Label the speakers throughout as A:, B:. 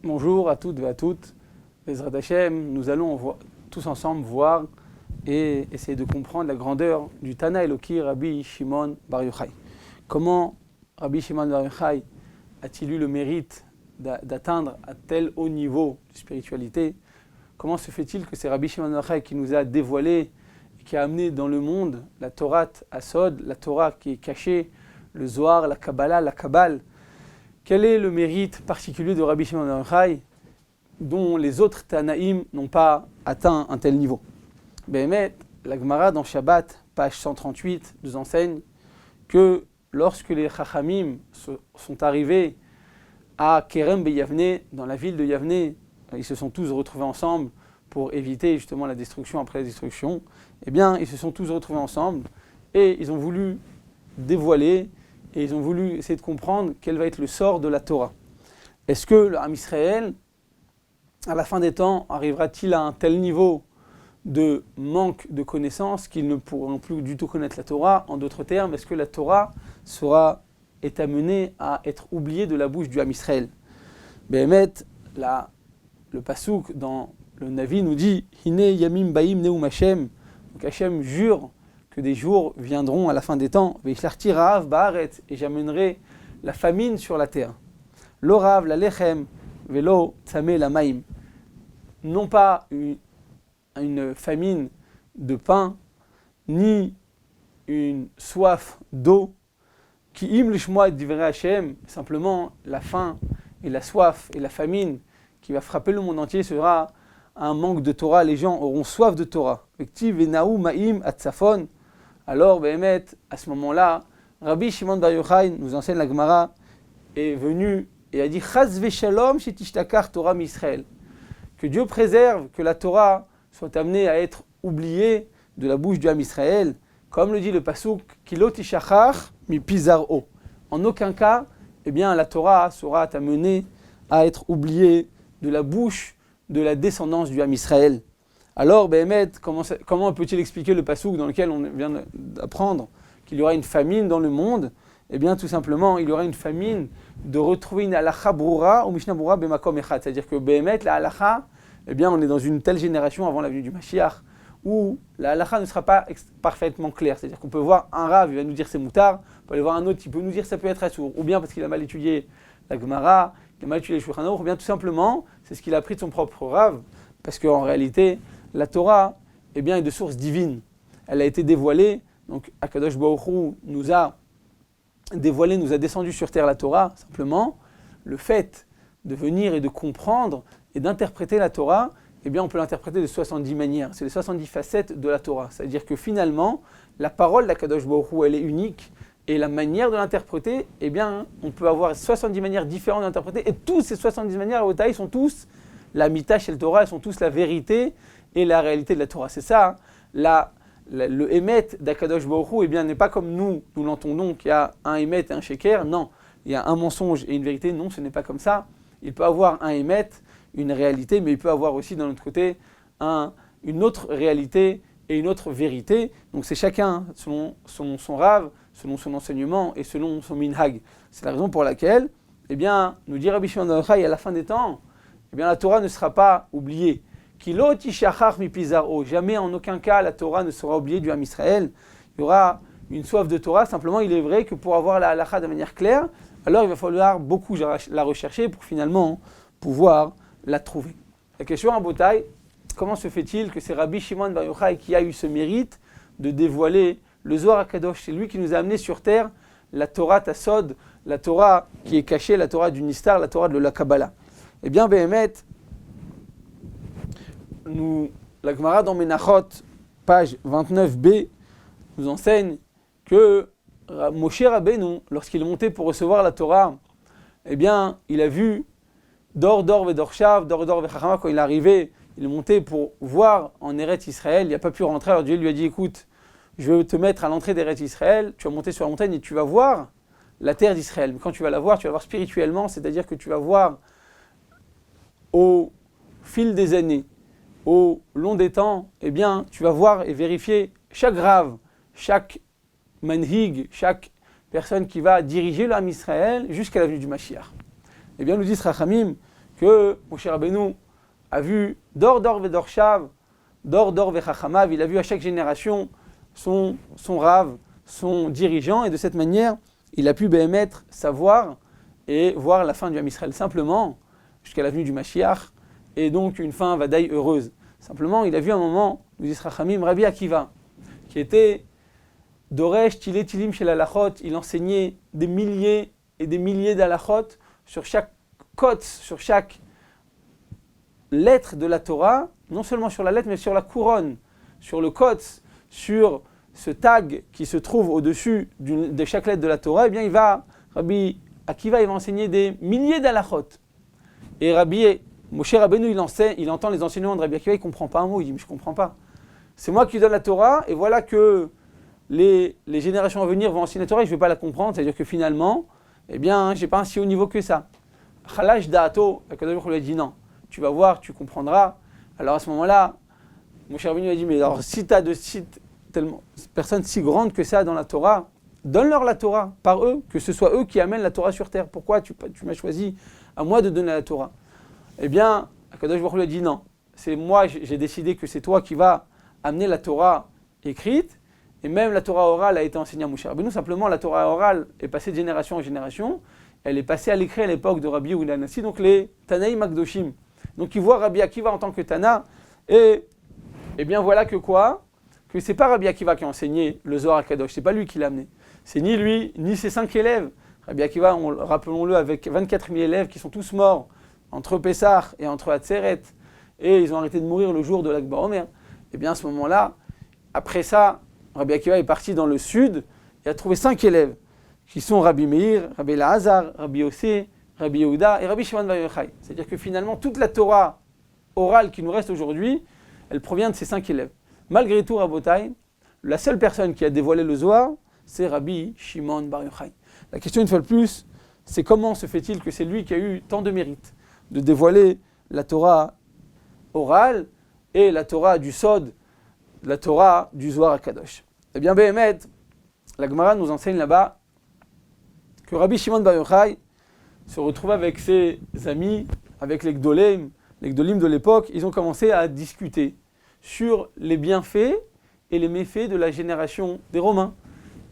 A: Bonjour à toutes et à toutes. Bezrat Hashem, nous allons tous ensemble voir et essayer de comprendre la grandeur du Tana Eloki Rabbi Shimon Bar Yochai. Comment Rabbi Shimon Bar Yochai a-t-il eu le mérite d'atteindre à tel haut niveau de spiritualité? Comment se fait-il que c'est Rabbi Shimon Bar Yochai qui nous a dévoilé et qui a amené dans le monde la Torah Asod, la Torah qui est cachée, le Zohar, la Kabbalah, la Kabbale? Quel est le mérite particulier de Rabbi Shimon Bar Yochai dont les autres Tanaïm n'ont pas atteint un tel niveau? Béhémet, la Gemara dans Shabbat, page 138, nous enseigne que lorsque les Chachamim sont arrivés à Kerem Beyavne, dans la ville de Yavne, ils se sont tous retrouvés ensemble pour éviter justement la destruction après la destruction. Eh bien, ils se sont tous retrouvés ensemble et ils ont voulu dévoiler et ils ont voulu essayer de comprendre quel va être le sort de la Torah. Est-ce que l'Am Israël, à la fin des temps, arrivera-t-il à un tel niveau de manque de connaissances qu'ils ne pourront plus du tout connaître la Torah? En d'autres termes, est-ce que la Torah est amenée à être oubliée de la bouche du Am Israël? Béhémet, le pasouk dans le Navi nous dit « Hine yamim baim neum Hashem » donc Hashem jure que des jours viendront à la fin des temps, et j'amènerai la famine sur la terre. L'orav, la lechem, velo tzame la maim. Non pas une famine de pain, ni une soif d'eau, qui im lishmoa divrei Hashem, simplement la faim et la soif et la famine qui va frapper le monde entier sera un manque de Torah. Les gens auront soif de Torah. Venaou maim atzafon. Alors, Béhémet, à ce moment-là, Rabbi Shimon Bar Yochai, nous enseigne la Gemara, est venu et a dit Chaz v'shalom shetishdakar Torah m'Israël. Que Dieu préserve que la Torah soit amenée à être oubliée de la bouche du Ham Israël, comme le dit le pasouk Kilo tishachar mi pizaro. En aucun cas, eh bien, la Torah sera amenée à être oubliée de la bouche de la descendance du Ham Israël. Alors, Béhémet, comment peut-il expliquer le pasouk dans lequel on vient d'apprendre qu'il y aura une famine dans le monde? Eh bien, tout simplement, il y aura une famine de retrouver une halakha broura ou mishnah broura bemakom echad. C'est-à-dire que Béhémet, la halakha, eh bien, on est dans une telle génération avant la venue du Mashiach où la halakha ne sera pas parfaitement claire. C'est-à-dire qu'on peut voir un rav, il va nous dire c'est moutard, on peut aller voir un autre qui peut nous dire ça peut être assour, ou bien parce qu'il a mal étudié la Gemara, il a mal étudié le Shulchan Aruch, ou bien tout simplement, c'est ce qu'il a appris de son propre rav, parce qu'en réalité, la Torah eh bien, est de source divine. Elle a été dévoilée, donc Akadosh Baruch Hu nous a dévoilé, nous a descendu sur terre la Torah. Simplement, le fait de venir et de comprendre et d'interpréter la Torah, eh bien, on peut l'interpréter de 70 manières. C'est les 70 facettes de la Torah. C'est-à-dire que finalement, la parole d'Akadosh Baruch Hu, elle est unique, et la manière de l'interpréter, eh bien, on peut avoir 70 manières différentes d'interpréter, et toutes ces 70 manières, au taille, sont tous la mita shel Torah, elles sont tous la vérité et la réalité de la Torah. C'est ça, hein, le émet d'Akadosh Baruch Hu, eh bien, n'est pas comme nous l'entendons, qu'il y a un émet et un sheker. Non, il y a un mensonge et une vérité. Non, ce n'est pas comme ça. Il peut avoir un émet, une réalité, mais il peut avoir aussi, d'un autre côté, une autre réalité et une autre vérité. Donc c'est chacun selon son rav, selon son enseignement et selon son minhag. C'est la raison pour laquelle, eh bien, nous dit Rabbi Shimon Bar Yochai, à la fin des temps, eh bien, la Torah ne sera pas oubliée. Kilo tishachar mi pizaro. Jamais, en aucun cas, la Torah ne sera oubliée du Ham Israël. Il y aura une soif de Torah. Simplement, il est vrai que pour avoir la halakha de manière claire, alors il va falloir beaucoup la rechercher pour finalement pouvoir la trouver. La question en bataille, comment se fait-il que c'est Rabbi Shimon Bar Yochai qui a eu ce mérite de dévoiler le Zohar HaKadosh? C'est lui qui nous a amené sur terre la Torah Asod, la Torah qui est cachée, la Torah du Nistar, la Torah de la Kabbalah. Eh bien, Béhémet, la Gemara dans Menachot, page 29b, nous enseigne que Moshe Rabbeinu, lorsqu'il est monté pour recevoir la Torah, eh bien, il a vu Dor Vedorshav, Dor Vechachama, quand il est arrivé, il est monté pour voir en Eretz Israël, il n'a pas pu rentrer, alors Dieu lui a dit, écoute, je vais te mettre à l'entrée d'Eretz Israël, tu vas monter sur la montagne et tu vas voir la terre d'Israël. Mais quand tu vas la voir, tu vas voir spirituellement, c'est-à-dire que tu vas voir au fil des années, au long des temps, eh bien, tu vas voir et vérifier chaque rave, chaque manhig, chaque personne qui va diriger l'Am Israël jusqu'à la venue du Mashiach. Eh bien, nous dit Rachamim que Moshe Rabbeinu a vu Dor Vedorshav, Dor Vechachamav, il a vu à chaque génération son Rav, son dirigeant, et de cette manière, il a pu bémettre savoir et voir la fin du Ham Israël simplement, jusqu'à la venue du Mashiach, et donc une fin vadaï heureuse. Simplement, il a vu un moment, nous dit Rachamim, Rabbi Akiva, qui était Doresh Tilé Tilim chez l'Alachot, il enseignait des milliers et des milliers d'Alachot sur chaque cote, sur chaque lettre de la Torah, non seulement sur la lettre, mais sur la couronne, sur le cote, sur ce tag qui se trouve au-dessus de chaque lettre de la Torah, eh bien Rabbi Akiva, il va enseigner des milliers d'Alachot. Et Moshe Rabbeinu, il entend les enseignements de Rabbi Akiva, il ne comprend pas un mot, il dit « mais je ne comprends pas. C'est moi qui donne la Torah, et voilà que les générations à venir vont enseigner la Torah, et je ne vais pas la comprendre, c'est-à-dire que finalement, eh bien, je n'ai pas un si haut niveau que ça. » Chalash Da'ato, Akadosh lui a dit « non, tu vas voir, tu comprendras. » Alors à ce moment-là, Moshe Rabbeinu a dit « mais alors si tu as tellement personnes si grandes que ça dans la Torah, donne-leur la Torah par eux, que ce soit eux qui amènent la Torah sur terre. Pourquoi tu m'as choisi à moi de donner la Torah ?» Eh bien, Akadosh Baruch Hu lui a dit non. C'est moi, j'ai décidé que c'est toi qui vas amener la Torah écrite, et même la Torah orale a été enseignée à Moshe Rabbeinu. Simplement, la Torah orale est passée de génération en génération. Elle est passée à l'écrit à l'époque de Rabbi Yehuda Hanassi, donc les Tanaïm Akdoshim. Donc ils voient Rabbi Akiva en tant que Tana, et bien voilà que quoi ? Que c'est pas Rabbi Akiva qui a enseigné le Zohar HaKadosh, c'est pas lui qui l'a amené. C'est ni lui, ni ses 5 élèves. Rabbi Akiva, rappelons-le, avec 24 000 élèves qui sont tous morts entre Pessah et entre Atzeret, et ils ont arrêté de mourir le jour de l'Akba Omer. Et bien à ce moment-là, après ça, Rabbi Akiva est parti dans le sud et a trouvé 5 élèves, qui sont Rabbi Meir, Rabbi Elazar, Rabbi Yossé, Rabbi Yehuda et Rabbi Shimon Bar Yochai. C'est-à-dire que finalement, toute la Torah orale qui nous reste aujourd'hui, elle provient de ces 5 élèves. Malgré tout, Rabotai, la seule personne qui a dévoilé le Zohar, c'est Rabbi Shimon Bar Yochai. La question, une fois de plus, c'est comment se fait-il que c'est lui qui a eu tant de mérite de dévoiler la Torah orale et la Torah du Sod, la Torah du Zohar HaKadosh. Eh bien, Béhémet, la Gemara nous enseigne là-bas que Rabbi Shimon Bar Yochai se retrouve avec ses amis, avec les Gdolim de l'époque. Ils ont commencé à discuter sur les bienfaits et les méfaits de la génération des Romains.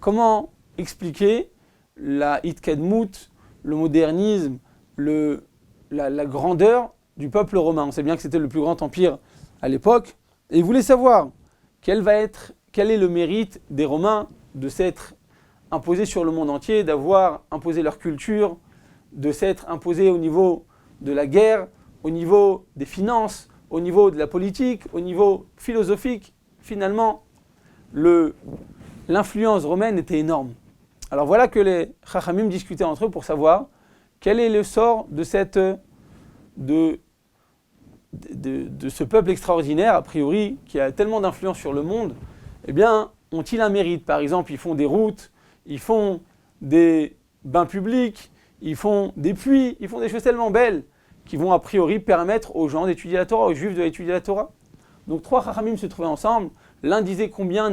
A: Comment expliquer la Hitkadmut, le modernisme, la grandeur du peuple romain. On sait bien que c'était le plus grand empire à l'époque. Et ils voulaient savoir quel est le mérite des Romains de s'être imposés sur le monde entier, d'avoir imposé leur culture, de s'être imposés au niveau de la guerre, au niveau des finances, au niveau de la politique, au niveau philosophique. Finalement, l'influence romaine était énorme. Alors voilà que les Chachamim discutaient entre eux pour savoir quel est le sort de ce peuple extraordinaire, a priori, qui a tellement d'influence sur le monde. Eh bien, ont-ils un mérite ? Par exemple, ils font des routes, ils font des bains publics, ils font des puits, ils font des choses tellement belles qui vont a priori permettre aux gens d'étudier la Torah, aux Juifs d'étudier la Torah. Donc 3 Chachamim se trouvaient ensemble. L'un disait combien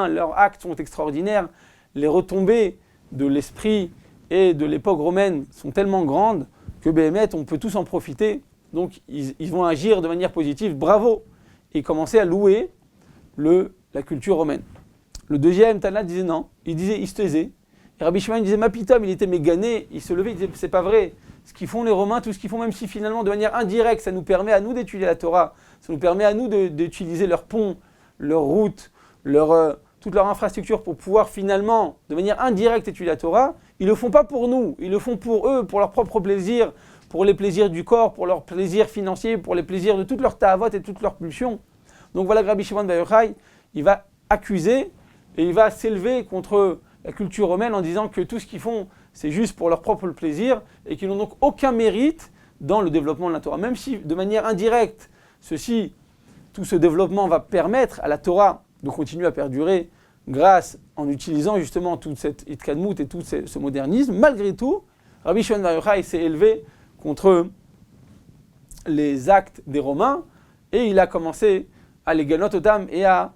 A: leurs actes sont extraordinaires, les retombées de l'esprit et de l'époque romaine sont tellement grandes que Béhémet, on peut tous en profiter. Donc ils vont agir de manière positive, bravo, et commencer à louer la culture romaine. Le deuxième Tana disait non, il se taisait. Et Rabbi Shimon disait Mapitom, il était mégané, il se levait, il disait c'est pas vrai. Ce qu'ils font les Romains, tout ce qu'ils font, même si finalement de manière indirecte, ça nous permet à nous d'étudier la Torah, ça nous permet à nous d'utiliser leurs ponts, leurs routes, toute leur infrastructure pour pouvoir finalement, de manière indirecte, étudier la Torah, ils ne le font pas pour nous, ils le font pour eux, pour leur propre plaisir, pour les plaisirs du corps, pour leurs plaisirs financiers, pour les plaisirs de toutes leurs ta'avot et toutes leurs pulsions. Donc voilà, Rabbi Shimon Bar Yochai, il va accuser et il va s'élever contre la culture romaine en disant que tout ce qu'ils font, c'est juste pour leur propre plaisir et qu'ils n'ont donc aucun mérite dans le développement de la Torah. Même si, de manière indirecte, tout ce développement va permettre à la Torah de continuer à perdurer en utilisant justement toute cette Hitkadmut et tout ce modernisme, malgré tout, Rabbi Shimon Bar Yochai s'est élevé contre les actes des Romains et il a commencé à les ganot otam et à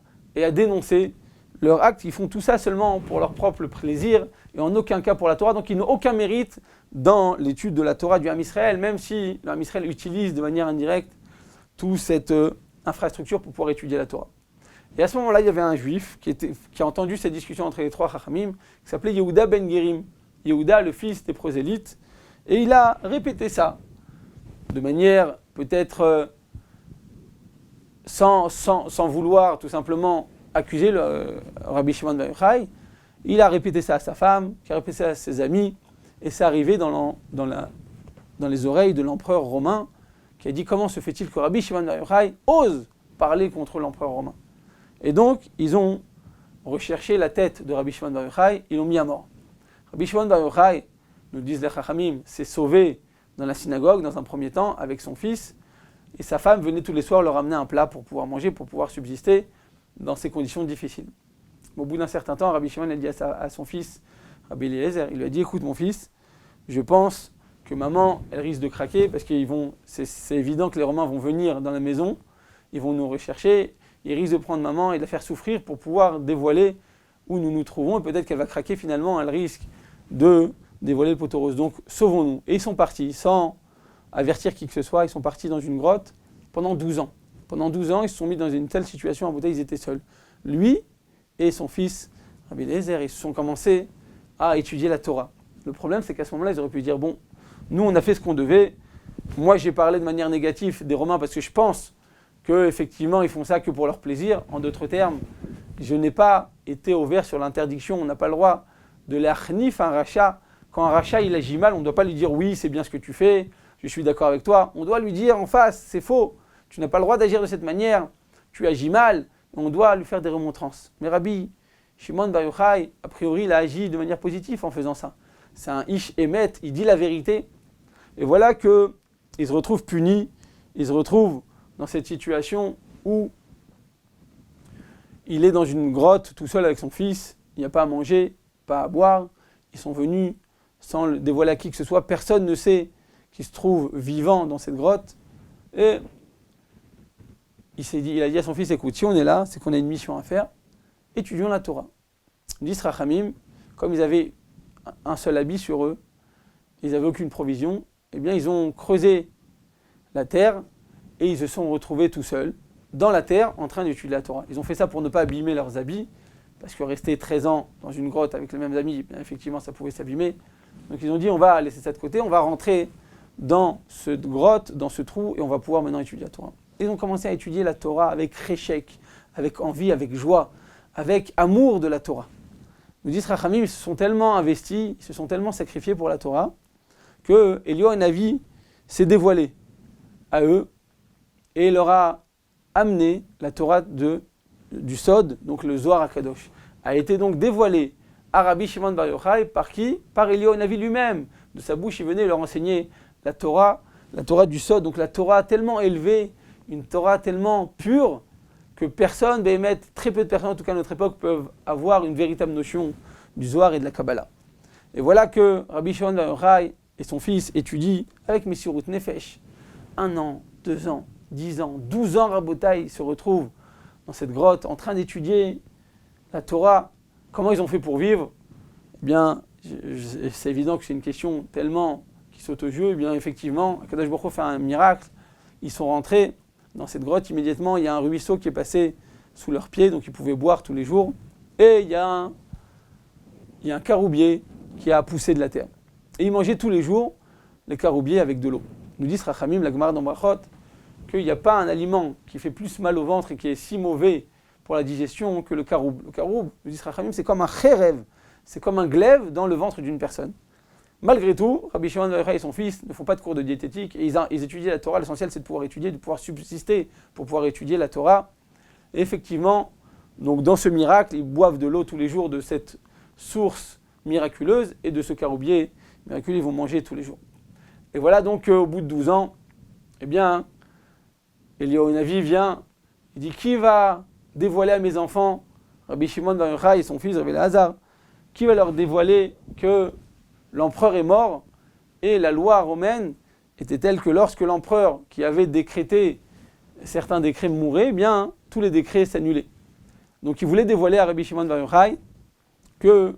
A: dénoncer leur acte, ils font tout ça seulement pour leur propre plaisir et en aucun cas pour la Torah. Donc ils n'ont aucun mérite dans l'étude de la Torah du Ham Israël, même si le Ham Israël utilise de manière indirecte toute cette infrastructure pour pouvoir étudier la Torah. Et à ce moment-là, il y avait un juif qui a entendu cette discussion entre les trois Chachamim, qui s'appelait Yehuda ben Gerim. Yehuda, le fils des prosélytes, et il a répété ça, de manière peut-être sans vouloir tout simplement accuser le Rabbi Shimon Bar Yochai. Il a répété ça à sa femme, qui a répété ça à ses amis, et c'est arrivé dans les oreilles de l'empereur romain, qui a dit comment se fait-il que Rabbi Shimon Bar Yochai ose parler contre l'empereur romain. Et donc, ils ont recherché la tête de Rabbi Shimon Bar Yochai, ils l'ont mis à mort. Rabbi Shimon Bar Yochai, nous disent les Chachamim, s'est sauvé dans la synagogue dans un premier temps avec son fils, et sa femme venait tous les soirs leur amener un plat pour pouvoir manger, pour pouvoir subsister dans ces conditions difficiles. Au bout d'un certain temps, Rabbi Shimon a dit à son fils, Rabbi Eliezer, il lui a dit, écoute mon fils, je pense que maman, elle risque de craquer, parce que c'est évident que les Romains vont venir dans la maison, ils vont nous rechercher, ils risquent de prendre maman et de la faire souffrir pour pouvoir dévoiler où nous nous trouvons, et peut-être qu'elle va craquer finalement, elle risque de dévoiler le poteau rose. Donc sauvons-nous. Et ils sont partis, sans avertir qui que ce soit, ils sont partis dans une grotte pendant 12 ans. Pendant 12 ans, ils se sont mis dans une telle situation, en bouteille, ils étaient seuls. Lui et son fils, Rabbi Eliezer, ils se sont commencés à étudier la Torah. Le problème, c'est qu'à ce moment-là, ils auraient pu dire, bon, nous on a fait ce qu'on devait, moi j'ai parlé de manière négative des Romains parce que je pense qu'effectivement ils font ça que pour leur plaisir. En d'autres termes, je n'ai pas été ouvert sur l'interdiction, on n'a pas le droit de l'achnif un rachat. Quand un rachat il agit mal, on ne doit pas lui dire oui c'est bien ce que tu fais, je suis d'accord avec toi. On doit lui dire en face, c'est faux, tu n'as pas le droit d'agir de cette manière, tu agis mal, on doit lui faire des remontrances. Mais Rabbi Shimon Bar Yochai, a priori il a agi de manière positive en faisant ça. C'est un ish emet, il dit la vérité. Et voilà qu'il se retrouve puni, il se retrouve dans cette situation où il est dans une grotte tout seul avec son fils, il n'y a pas à manger, pas à boire, ils sont venus sans le dévoiler à qui que ce soit, personne ne sait qu'il se trouve vivant dans cette grotte, et il a dit à son fils, écoute, si on est là, c'est qu'on a une mission à faire, étudions la Torah. Disent Rachamim, comme ils avaient un seul habit sur eux, ils n'avaient aucune provision, eh bien ils ont creusé la terre, et ils se sont retrouvés tout seuls, dans la terre, en train d'étudier la Torah. Ils ont fait ça pour ne pas abîmer leurs habits, parce que rester 13 ans dans une grotte avec les mêmes habits, bien effectivement, ça pouvait s'abîmer. Donc ils ont dit, on va laisser ça de côté, on va rentrer dans cette grotte, dans ce trou, et on va pouvoir maintenant étudier la Torah. Ils ont commencé à étudier la Torah avec réchec, avec envie, avec joie, avec amour de la Torah. Nous disent Rachamim, ils se sont tellement investis, ils se sont tellement sacrifiés pour la Torah, que Eliyahu Hanavi s'est dévoilé à eux, et leur a amené la Torah du Sod, donc le Zohar HaKadosh, a été donc dévoilé à Rabbi Shimon Bar Yochai, par qui? Par Eliyahu Hanavi lui-même. De sa bouche, il venait leur enseigner la Torah du Sod, donc la Torah tellement élevée, une Torah tellement pure, que personne, très peu de personnes, en tout cas à notre époque, peuvent avoir une véritable notion du Zohar et de la Kabbalah. Et voilà que Rabbi Shimon Bar Yochai et son fils étudient avec Messirut Nefesh, 1 an, 2 ans, 10 ans, 12 ans, Rabotai se retrouvent dans cette grotte en train d'étudier la Torah. Comment ils ont fait pour vivre? Eh bien, c'est évident que c'est une question tellement qui saute aux yeux. Eh bien, effectivement, Akadosh Baruch Hu fait un miracle. Ils sont rentrés dans cette grotte. Immédiatement, il y a un ruisseau qui est passé sous leurs pieds, donc ils pouvaient boire tous les jours. Et il y a un caroubier qui a poussé de la terre. Et ils mangeaient tous les jours les caroubiers avec de l'eau. Nous dit Rachamim, la Gemara dans Brachot, qu'il n'y a pas un aliment qui fait plus mal au ventre et qui est si mauvais pour la digestion que le caroub. Le caroub, nous dit Rachamim, c'est comme un khérev, c'est comme un glaive dans le ventre d'une personne. Malgré tout, Rabbi Shimon Bar Yochai et son fils ne font pas de cours de diététique et ils étudient la Torah. L'essentiel, c'est de pouvoir étudier, de pouvoir subsister pour pouvoir étudier la Torah. Et effectivement, donc dans ce miracle, ils boivent de l'eau tous les jours de cette source miraculeuse et de ce caroubier miraculeux, ils vont manger tous les jours. Et voilà donc au bout de 12 ans, eh bien, Eliyahu Hanavi vient, il dit, qui va dévoiler à mes enfants, Rabbi Shimon Bar Yochai et son fils Rabbi Elazar, qui va leur dévoiler que l'empereur est mort et la loi romaine était telle que lorsque l'empereur qui avait décrété certains décrets mourait, eh bien tous les décrets s'annulaient. Donc il voulait dévoiler à Rabbi Shimon Bar Yochai qu'il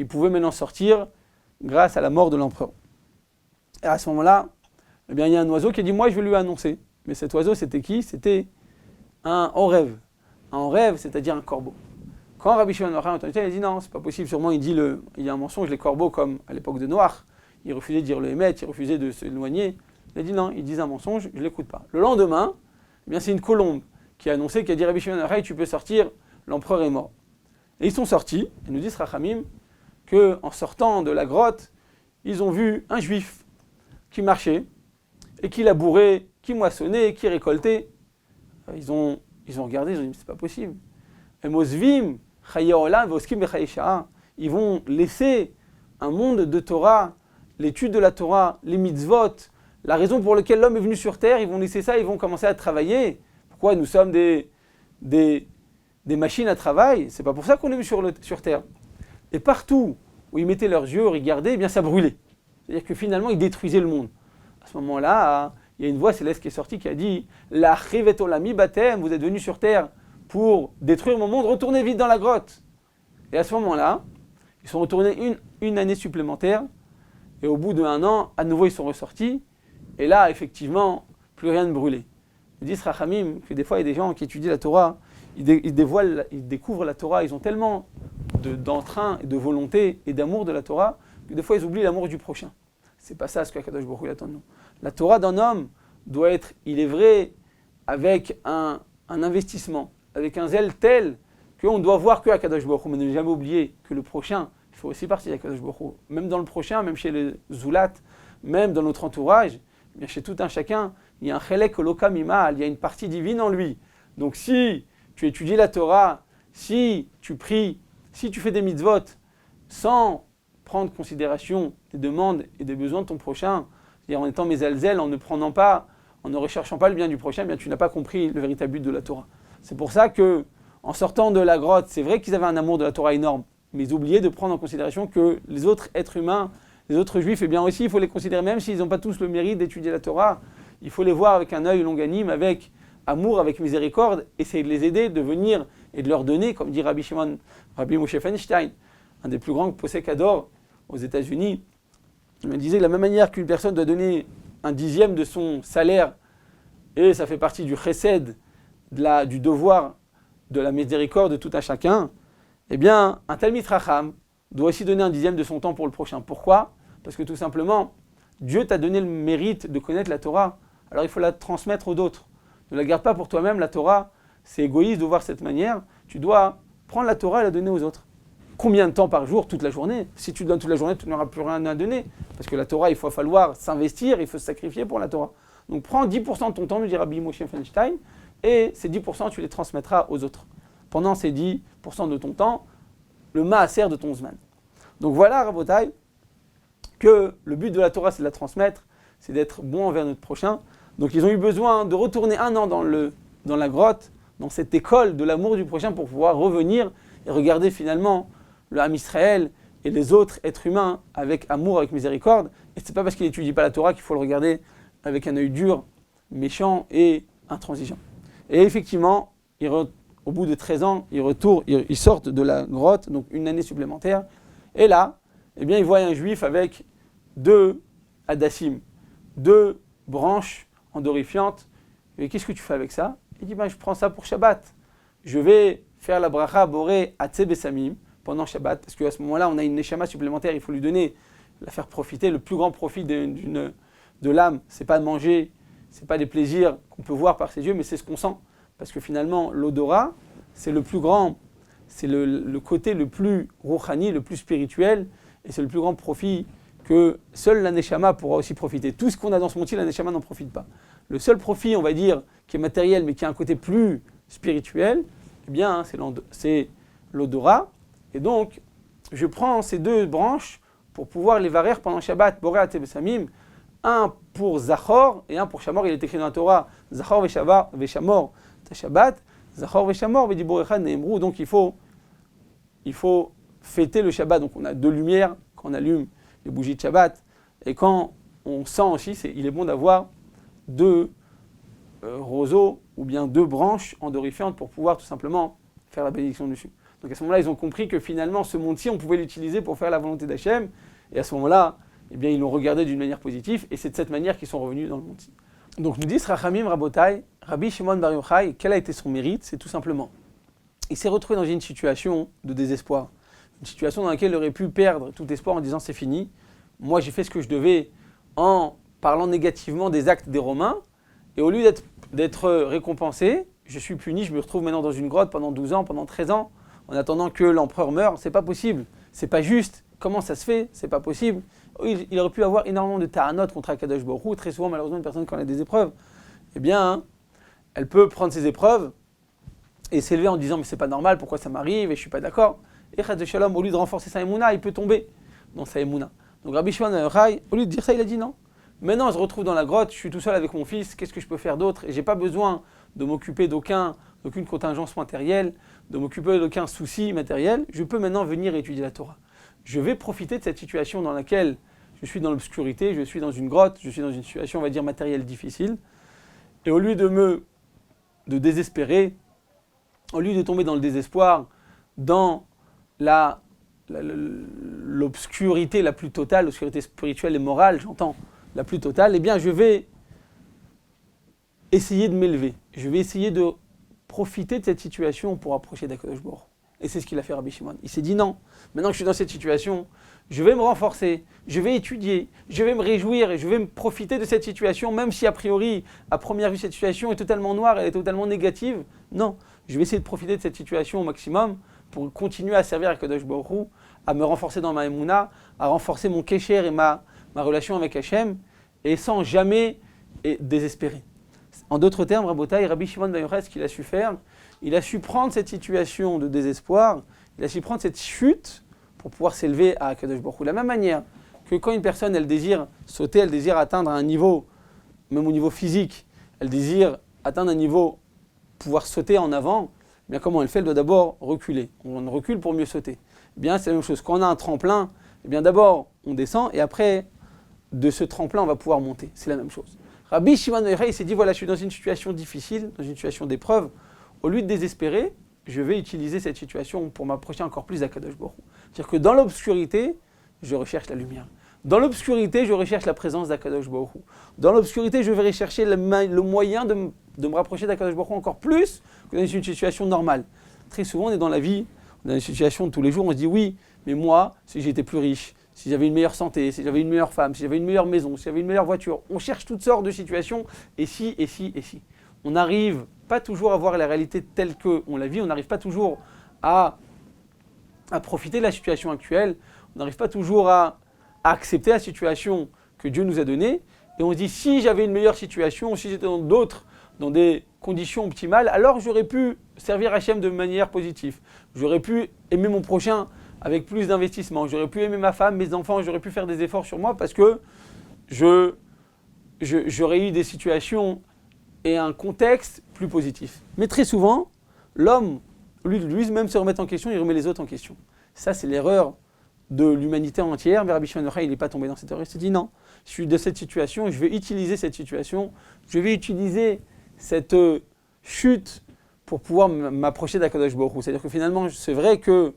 A: pouvait maintenant sortir grâce à la mort de l'empereur. Et à ce moment-là, eh bien, il y a un oiseau qui a dit « Moi, je vais lui annoncer ». Mais cet oiseau, c'était qui? C'était un orève. Un orève, c'est-à-dire un corbeau. Quand Rabbi Shimon Bar Yochai a entendu ça, il a dit « Non, c'est pas possible. Sûrement, il y a un mensonge, les corbeaux, comme à l'époque de Noach. Il refusait de dire le émet, il refusait de s'éloigner. Il a dit « Non, ils disent un mensonge, je ne l'écoute pas ». Le lendemain, eh bien, c'est une colombe qui a annoncé, qui a dit « Rabbi Shimon Bar Yochai, tu peux sortir, l'empereur est mort ». Et ils sont sortis, et nous disent Rachamim, qu'en sortant de la grotte, ils ont vu un juif qui marchait, et qui labourait, qui moissonnait, qui récoltait. Ils ont regardé, ils ont dit, c'est pas possible. Ils vont laisser un monde de Torah, l'étude de la Torah, les mitzvot, la raison pour laquelle l'homme est venu sur terre, ils vont laisser ça, ils vont commencer à travailler. Pourquoi nous sommes des machines à travail? C'est pas pour ça qu'on est venu sur terre. Et partout où ils mettaient leurs yeux, regardaient, eh bien ça brûlait. C'est-à-dire que finalement, ils détruisaient le monde. À ce moment-là, il y a une voix céleste qui est sortie qui a dit « La chivet olami batem, vous êtes venus sur terre pour détruire mon monde, retournez vite dans la grotte ». Et à ce moment-là, ils sont retournés une année supplémentaire, et au bout d'1 an, à nouveau ils sont ressortis, et là, effectivement, plus rien ne brûlait. Ils disent Rachamim que des fois, il y a des gens qui étudient la Torah, ils découvrent la Torah, ils ont tellement d'entrain, et de volonté et d'amour de la Torah, que des fois ils oublient l'amour du prochain. C'est pas ça ce qu'Akadosh Baruch Hu attend de nous. La Torah d'un homme doit être, il est vrai, avec un investissement, avec un zèle tel qu'on doit voir que Akadosh Baruch Hu, mais ne jamais oublier que le prochain, il faut aussi partir d'Akadosh Baruch Hu. Même dans le prochain, même chez les Zoulat, même dans notre entourage, bien chez tout un chacun, il y a un chelek oloka mimal, il y a une partie divine en lui. Donc si tu étudies la Torah, si tu pries, si tu fais des mitzvot, sans prendre en considération les demandes et des besoins de ton prochain, c'est-à-dire en étant mézalzel, en ne recherchant pas le bien du prochain, bien tu n'as pas compris le véritable but de la Torah. C'est pour ça que, en sortant de la grotte, c'est vrai qu'ils avaient un amour de la Torah énorme, mais ils oubliaient de prendre en considération que les autres êtres humains, les autres juifs, eh bien aussi, il faut les considérer, même s'ils n'ont pas tous le mérite d'étudier la Torah, il faut les voir avec un œil longanime, avec amour, avec miséricorde, essayer de les aider, de venir et de leur donner, comme dit Rabbi Moshe Feinstein, un des plus grands posécadors aux États-Unis. Il me disait de la même manière qu'une personne doit donner 1/10 de son salaire, et ça fait partie du chesed, du devoir de la miséricorde de tout un chacun, eh bien, un Talmid Racham doit aussi donner 1/10 de son temps pour le prochain. Pourquoi? Parce que tout simplement, Dieu t'a donné le mérite de connaître la Torah, alors il faut la transmettre aux autres. Ne la garde pas pour toi-même, la Torah, c'est égoïste de voir cette manière, tu dois prendre la Torah et la donner aux autres. Combien de temps par jour? Toute la journée. Si tu donnes toute la journée, tu n'auras plus rien à donner. Parce que la Torah, il faut falloir s'investir, il faut se sacrifier pour la Torah. Donc prends 10% de ton temps, nous dit Rabbi Moshe Feinstein, et ces 10%, tu les transmettras aux autres. Pendant ces 10% de ton temps, le maaser de ton zman. Donc voilà, Rabotai, que le but de la Torah, c'est de la transmettre, c'est d'être bon envers notre prochain. Donc ils ont eu besoin de retourner 1 an dans la grotte, dans cette école de l'amour du prochain, pour pouvoir revenir et regarder finalement le Ham Israël et les autres êtres humains avec amour, avec miséricorde. Et c'est pas parce qu'il n'étudie pas la Torah qu'il faut le regarder avec un œil dur, méchant et intransigeant. Et effectivement, au bout de 13 ans, ils sortent de la grotte, donc 1 année supplémentaire. Et là, eh bien, ils voient un juif avec 2 hadassim, 2 branches endorifiantes. Et qu'est-ce que tu fais avec ça? Il dit, je prends ça pour Shabbat. Je vais faire la bracha boré atse besamim pendant Shabbat, parce qu'à ce moment-là, on a une neshama supplémentaire, il faut lui donner, la faire profiter. Le plus grand profit de l'âme, c'est pas de manger, c'est pas des plaisirs qu'on peut voir par ses yeux, mais c'est ce qu'on sent. Parce que finalement, l'odorat, c'est le plus grand, c'est le côté le plus rouhani, le plus spirituel, et c'est le plus grand profit que seule la neshama pourra aussi profiter. Tout ce qu'on a dans ce monde, la neshama n'en profite pas. Le seul profit, on va dire, qui est matériel, mais qui a un côté plus spirituel, eh bien, c'est l'odorat. Et donc, je prends ces 2 branches pour pouvoir les varer pendant Shabbat, Boré Atse Besamim, un pour Zachor et un pour Shamor. Il est écrit dans la Torah, Zachor Veshamor ta Shabbat, Zachor Veshamor Vediborecha Neemru. Donc il faut fêter le Shabbat. Donc on a 2 lumières quand on allume les bougies de Shabbat. Et quand on sent aussi, il est bon d'avoir 2 roseaux ou bien 2 branches endorifiantes pour pouvoir tout simplement faire la bénédiction dessus. Donc à ce moment-là, ils ont compris que finalement, ce monde-ci, on pouvait l'utiliser pour faire la volonté d'Hachem. Et à ce moment-là, eh bien, ils l'ont regardé d'une manière positive. Et c'est de cette manière qu'ils sont revenus dans le monde-ci. Donc nous disent Rachamim Rabotai, Rabbi Shimon Bar Yochai, quel a été son mérite? C'est tout simplement, il s'est retrouvé dans une situation de désespoir. Une situation dans laquelle il aurait pu perdre tout espoir en disant c'est fini. Moi, j'ai fait ce que je devais en parlant négativement des actes des Romains. Et au lieu d'être récompensé, je suis puni, je me retrouve maintenant dans une grotte pendant 12 ans, pendant 13 ans, en attendant que l'empereur meure. C'est pas possible, c'est pas juste. Comment ça se fait? C'est pas possible. Il aurait pu avoir énormément de ta'anot contre Akadosh Baruch Hu. Très souvent, malheureusement, une personne, quand elle a des épreuves, eh bien, elle peut prendre ses épreuves et s'élever en disant mais c'est pas normal, pourquoi ça m'arrive et je suis pas d'accord. Et Chas de Shalom, au lieu de renforcer sa émouna, il peut tomber dans sa émouna. Donc Rabbi Shimon Bar Yochai, au lieu de dire ça, il a dit non. Maintenant, je se retrouve dans la grotte, je suis tout seul avec mon fils, qu'est-ce que je peux faire d'autre? Et j'ai pas besoin de m'occuper d'aucune contingence matérielle, de m'occuper d'aucun souci matériel. Je peux maintenant venir étudier la Torah. Je vais profiter de cette situation dans laquelle je suis dans l'obscurité, je suis dans une grotte, je suis dans une situation, on va dire, matérielle difficile. Et au lieu de désespérer, au lieu de tomber dans le désespoir, dans l'obscurité la plus totale, l'obscurité spirituelle et morale, j'entends, la plus totale, eh bien je vais essayer de m'élever. Je vais essayer de profiter de cette situation pour approcher d'Akadosh Baruch Hu. Et c'est ce qu'il a fait Rabbi Shimon. Il s'est dit non, maintenant que je suis dans cette situation, je vais me renforcer, je vais étudier, je vais me réjouir et je vais me profiter de cette situation, même si a priori, à première vue, cette situation est totalement noire, elle est totalement négative. Non, je vais essayer de profiter de cette situation au maximum pour continuer à servir Akadosh Baruch Hu, à me renforcer dans ma émouna, à renforcer mon kécher et ma relation avec Hachem, et sans jamais désespérer. En d'autres termes, Rabbi Shimon Bar Yochai, ce qu'il a su faire, il a su prendre cette situation de désespoir, il a su prendre cette chute pour pouvoir s'élever à Akadosh Baruch Hu. De la même manière que quand une personne, elle désire sauter, elle désire atteindre un niveau, même au niveau physique, elle désire atteindre un niveau, pouvoir sauter en avant, eh bien comment elle fait? Elle doit d'abord reculer. On recule pour mieux sauter. Eh bien c'est la même chose. Quand on a un tremplin, eh bien d'abord on descend et après, de ce tremplin, on va pouvoir monter. C'est la même chose. Rabbi Shimon Bar Yochai s'est dit, voilà, je suis dans une situation difficile, dans une situation d'épreuve. Au lieu de désespérer, je vais utiliser cette situation pour m'approcher encore plus d'Akadosh Baruch Hu. C'est-à-dire que dans l'obscurité, je recherche la lumière. Dans l'obscurité, je recherche la présence d'Akadosh Baruch Hu. Dans l'obscurité, je vais rechercher le moyen de me rapprocher d'Akadosh Baruch Hu encore plus que dans une situation normale. Très souvent, on est dans la vie, on est dans une situation de tous les jours, on se dit, oui, mais moi, si j'étais plus riche, si j'avais une meilleure santé, si j'avais une meilleure femme, si j'avais une meilleure maison, si j'avais une meilleure voiture. On cherche toutes sortes de situations, et si. On n'arrive pas toujours à voir la réalité telle qu'on la vit, on n'arrive pas toujours à profiter de la situation actuelle, on n'arrive pas toujours à accepter la situation que Dieu nous a donnée, et on se dit, si j'avais une meilleure situation, si j'étais dans des conditions optimales, alors j'aurais pu servir Hachem de manière positive. J'aurais pu aimer mon prochain avec plus d'investissement. J'aurais pu aimer ma femme, mes enfants, j'aurais pu faire des efforts sur moi parce que j'aurais eu des situations et un contexte plus positif. Mais très souvent, l'homme, lui-même se remet en question, il remet les autres en question. Ça, c'est l'erreur de l'humanité entière. Mais Rabbi Shimon Bar Yochai, il n'est pas tombé dans cette erreur. Il s'est dit non, je suis de cette situation, je vais utiliser cette situation, je vais utiliser cette chute pour pouvoir m'approcher d'Akadosh Baruch Hu. C'est-à-dire que finalement, c'est vrai que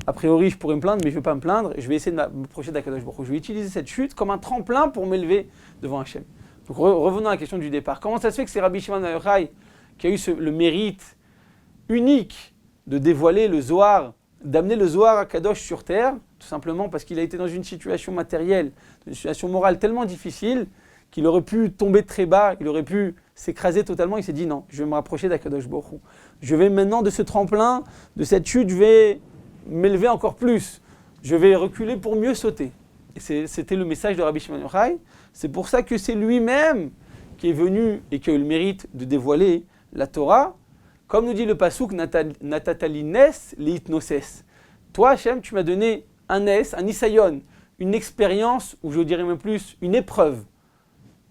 A: a priori, je pourrais me plaindre, mais je ne vais pas me plaindre. Je vais essayer de m'approcher d'Akadosh Baruch Hu. Je vais utiliser cette chute comme un tremplin pour m'élever devant Hachem. Donc revenons à la question du départ. Comment ça se fait que c'est Rabbi Shimon Bar Yochai qui a eu le mérite unique de dévoiler le Zohar, d'amener le Zohar à Kadosh sur terre, tout simplement parce qu'il a été dans une situation matérielle, une situation morale tellement difficile qu'il aurait pu tomber très bas, il aurait pu s'écraser totalement. Il s'est dit non, je vais me rapprocher d'Akadosh Baruch Hu. Je vais maintenant de ce tremplin, de cette chute, je vais m'élever encore plus. Je vais reculer pour mieux sauter. Et c'était le message de Rabbi Shimon Bar Yochai. C'est pour ça que c'est lui-même qui est venu et qui a eu le mérite de dévoiler la Torah. Comme nous dit le pasuk, Natatali nes leitnoses. Toi, Hachem, tu m'as donné un nes, un isayon, une expérience, ou je dirais même plus, une épreuve.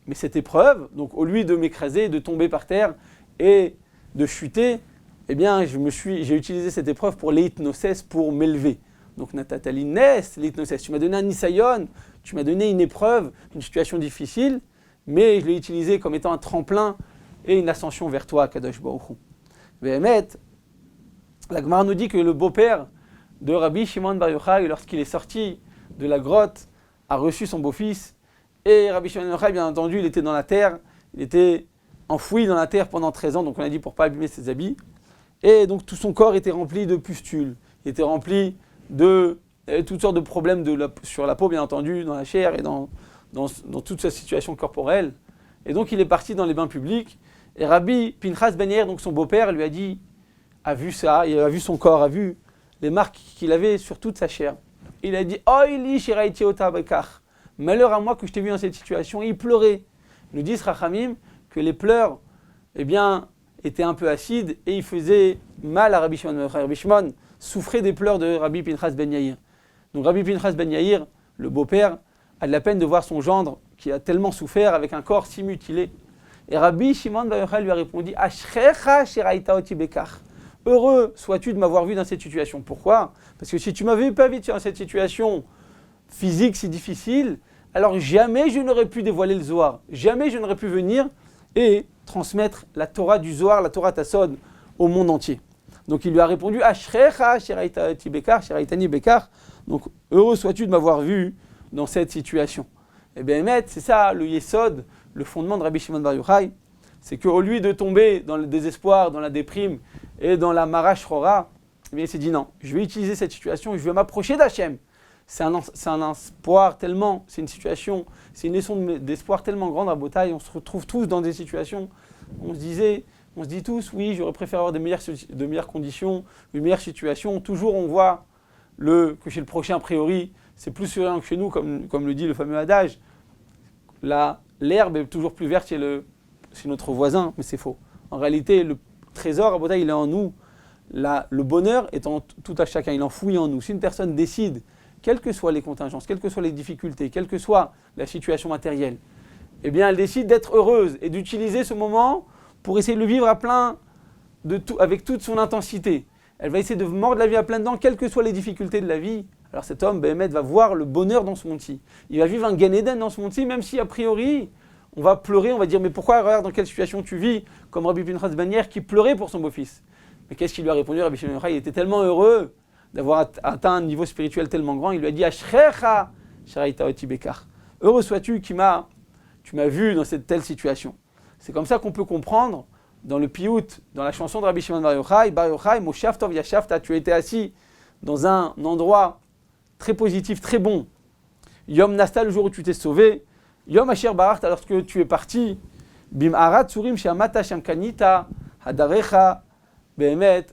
A: Mais cette épreuve, donc au lieu de m'écraser, de tomber par terre et de chuter, eh bien, j'ai utilisé cette épreuve pour leitnoses, pour m'élever. Donc, Natatali nes leitnoses. Tu m'as donné un isayon, tu m'as donné une épreuve, une situation difficile, mais je l'ai utilisé comme étant un tremplin et une ascension vers toi, Kadosh Baruch Hu. Béhémet, la Gemara nous dit que le beau-père de Rabbi Shimon Bar Yochai, lorsqu'il est sorti de la grotte, a reçu son beau-fils. Et Rabbi Shimon Bar Yochai, bien entendu, il était dans la terre, il était enfoui dans la terre pendant 13 ans, donc on a dit pour ne pas abîmer ses habits. Et donc tout son corps était rempli de pustules, il était rempli de toutes sortes de problèmes sur la peau, bien entendu, dans la chair et dans toute sa situation corporelle. Et donc il est parti dans les bains publics. Et Rabbi Pinchas Ben Yair, donc son beau-père, lui a dit, a vu ça, il a vu son corps, a vu les marques qu'il avait sur toute sa chair. Il a dit, Oili shiraiti ota bekach. Malheur à moi que je t'ai vu dans cette situation. Et il pleurait. Nous disent Rachamim que les pleurs, eh bien, étaient un peu acides et ils faisaient mal à Rabbi Shimon. Rabbi Shimon souffrait des pleurs de Rabbi Pinchas Ben Yair. Donc Rabbi Pinchas Ben Yair, le beau-père, a de la peine de voir son gendre qui a tellement souffert avec un corps si mutilé. Et Rabbi Shimon Bar Yochai lui a répondu, Ashrecha shiraita oti bekach. Heureux sois-tu de m'avoir vu dans cette situation. Pourquoi ? Parce que si tu m'avais pas vu dans cette situation physique si difficile, alors jamais je n'aurais pu dévoiler le Zohar. Jamais je n'aurais pu venir et transmettre la Torah du Zohar, la Torah Tassod, au monde entier. Donc il lui a répondu, Ashrecha shiraita oti bekach, shiraitani bekach. Donc heureux sois-tu de m'avoir vu dans cette situation. Et bien, c'est ça le Yesod, le fondement de Rabbi Shimon Bar Yochai, c'est qu'au lieu de tomber dans le désespoir, dans la déprime et dans la marash rora, eh bien, il s'est dit non, je vais utiliser cette situation, je vais m'approcher d'Hachem. C'est un espoir tellement, c'est une situation, c'est une leçon d'espoir tellement grande à Botaï. On se retrouve tous dans des situations, on se dit tous, oui, j'aurais préféré avoir de meilleures conditions, une meilleure situation. Toujours on voit que chez le prochain, a priori, c'est plus souriant que chez nous, comme le dit le fameux adage. L'herbe est toujours plus verte chez notre voisin, mais c'est faux. En réalité, le trésor, à Botaï, il est en nous. Le bonheur est en tout à chacun, il est enfoui en nous. Si une personne décide, quelles que soient les contingences, quelles que soient les difficultés, quelle que soit la situation matérielle, eh bien, elle décide d'être heureuse et d'utiliser ce moment pour essayer de le vivre avec toute son intensité. Elle va essayer de mordre la vie à pleines dents, quelles que soient les difficultés de la vie. Alors cet homme, Béhémet, va voir le bonheur dans ce monde-ci. Il va vivre un Gan Eden dans ce monde-ci, même si a priori, on va pleurer, on va dire, mais pourquoi, regarde dans quelle situation tu vis, comme Rabbi Pinchas Ben Yair qui pleurait pour son beau-fils. Mais qu'est-ce qu'il lui a répondu, Rabbi Shimon Yochai? Il était tellement heureux d'avoir atteint un niveau spirituel tellement grand, il lui a dit, Ashrecha shiraita oti bekach. Heureux sois-tu tu m'as vu dans cette telle situation. C'est comme ça qu'on peut comprendre, dans le piout, dans la chanson de Rabbi Shimon Bar Yochai, Moshav Tov Yashavta, tu étais assis dans un endroit très positif, très bon. Yom Nasta, le jour où tu t'es sauvé. Yom Asher Barachta, lorsque tu es parti. Bim Arat Surim Shamata Shamkanita Hadarecha Behemet.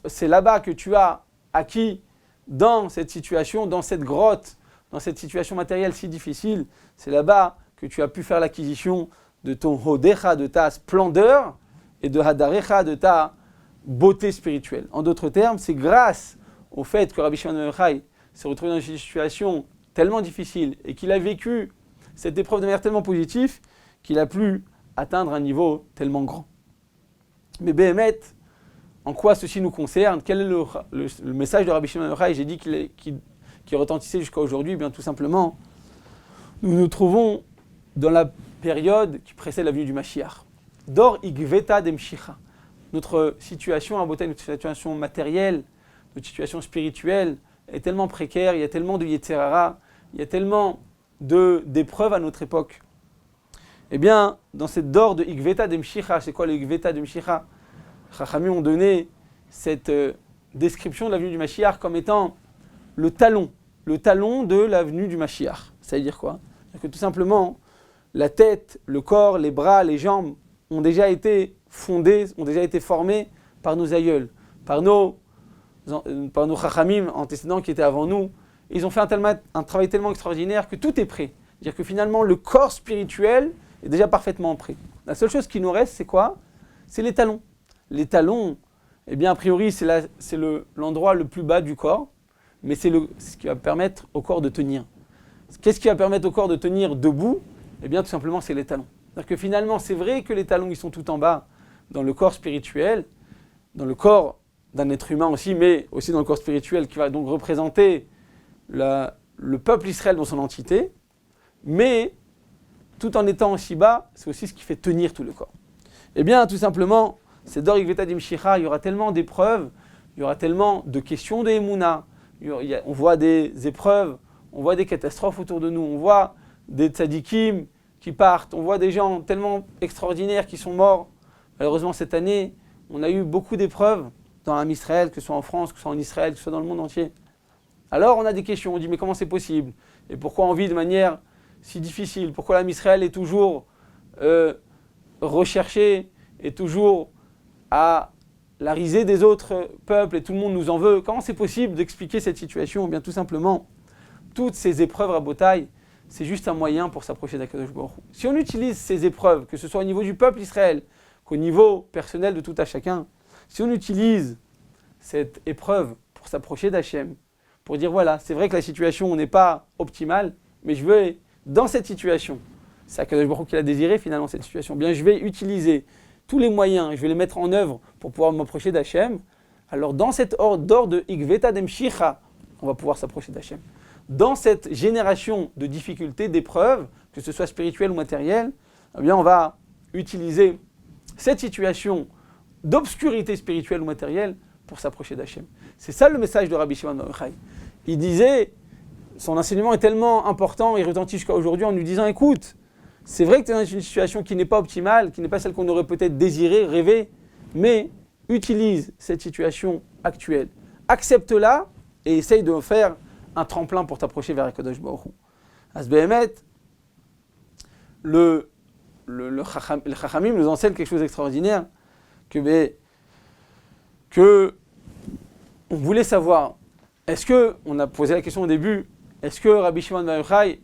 A: C'est là-bas que tu as acquis dans cette situation, dans cette grotte, dans cette situation matérielle si difficile. C'est là-bas que tu as pu faire l'acquisition de ton Hodecha, de ta splendeur, et de Hadarecha, de ta beauté spirituelle. En d'autres termes, c'est grâce au fait que Rabbi Shimon Bar Yochai s'est retrouvé dans une situation tellement difficile et qu'il a vécu cette épreuve de manière tellement positive qu'il a pu atteindre un niveau tellement grand. Mais Béhémet, en quoi ceci nous concerne? Quel est le message de Rabbi Shimon Bar Yochai? J'ai dit qu'il retentissait jusqu'à aujourd'hui. Eh bien tout simplement, nous nous trouvons dans la période qui précède la venue du Mashiach. Dor igveta demshicha. Notre situation à Botaï, notre situation matérielle, notre situation spirituelle est tellement précaire, il y a tellement de Yetzer Hara, il y a tellement d'épreuves à notre époque. Eh bien, dans cette dor de Igveta Demshicha, c'est quoi le Igveta Demshicha? Chachamim ont donné cette description de la venue du Mashiach comme étant le talon de la venue du Mashiach. Ça veut dire quoi? C'est-à-dire que tout simplement, la tête, le corps, les bras, les jambes ont déjà été fondés, ont déjà été formés par nos aïeuls, par nos chachamim antécédents qui étaient avant nous. Ils ont fait un travail tellement extraordinaire que tout est prêt. C'est-à-dire que finalement, le corps spirituel est déjà parfaitement prêt. La seule chose qui nous reste, c'est quoi? C'est les talons. Les talons, eh bien, a priori, c'est l'endroit le plus bas du corps, mais c'est ce qui va permettre au corps de tenir. Qu'est-ce qui va permettre au corps de tenir debout? Eh bien, tout simplement, c'est les talons. C'est-à-dire que finalement, c'est vrai que les talons, ils sont tout en bas dans le corps spirituel, dans le corps d'un être humain aussi, mais aussi dans le corps spirituel qui va donc représenter le peuple Israël dans son entité, mais tout en étant aussi bas, c'est aussi ce qui fait tenir tout le corps. Eh bien, tout simplement, c'est Dor Igveta Dimshicha, il y aura tellement d'épreuves, il y aura tellement de questions de Emouna, on voit des épreuves, on voit des catastrophes autour de nous, on voit des tzadikim qui partent, on voit des gens tellement extraordinaires qui sont morts. Malheureusement, cette année, on a eu beaucoup d'épreuves dans l'âme Israël, que ce soit en France, que ce soit en Israël, que ce soit dans le monde entier. Alors, on a des questions, on dit mais comment c'est possible? Et pourquoi on vit de manière si difficile? Pourquoi l'âme Israël est toujours recherchée, est toujours à la risée des autres peuples et tout le monde nous en veut? Comment c'est possible d'expliquer cette situation? Eh bien, tout simplement, toutes ces épreuves rabotailles, c'est juste un moyen pour s'approcher d'Akadosh Baruch Hu. Si on utilise ces épreuves, que ce soit au niveau du peuple Israël, qu'au niveau personnel de tout à chacun, si on utilise cette épreuve pour s'approcher d'Hachem, pour dire voilà, c'est vrai que la situation n'est pas optimale, mais je veux, dans cette situation, c'est Akadosh Baruch Hu qui l'a désiré finalement cette situation, bien je vais utiliser tous les moyens, je vais les mettre en œuvre pour pouvoir m'approcher d'Hachem. Alors dans cet ordre de Igveta Demshicha, on va pouvoir s'approcher d'Hachem. Dans cette génération de difficultés, d'épreuves, que ce soit spirituelles ou matérielles, eh bien on va utiliser cette situation d'obscurité spirituelle ou matérielle pour s'approcher d'Hachem. C'est ça le message de Rabbi Shimon Bar Yochai. Il disait, son enseignement est tellement important, il retentit jusqu'à aujourd'hui en nous disant, écoute, c'est vrai que tu es dans une situation qui n'est pas optimale, qui n'est pas celle qu'on aurait peut-être désiré, rêvé, mais utilise cette situation actuelle. Accepte-la et essaye de faire un tremplin pour t'approcher vers Akadosh Baruch Hu. Asbehemet, le Chachamim nous enseigne quelque chose d'extraordinaire, que on voulait savoir, est-ce que, on a posé la question au début, est-ce que Rabbi Shimon Bar Yochai,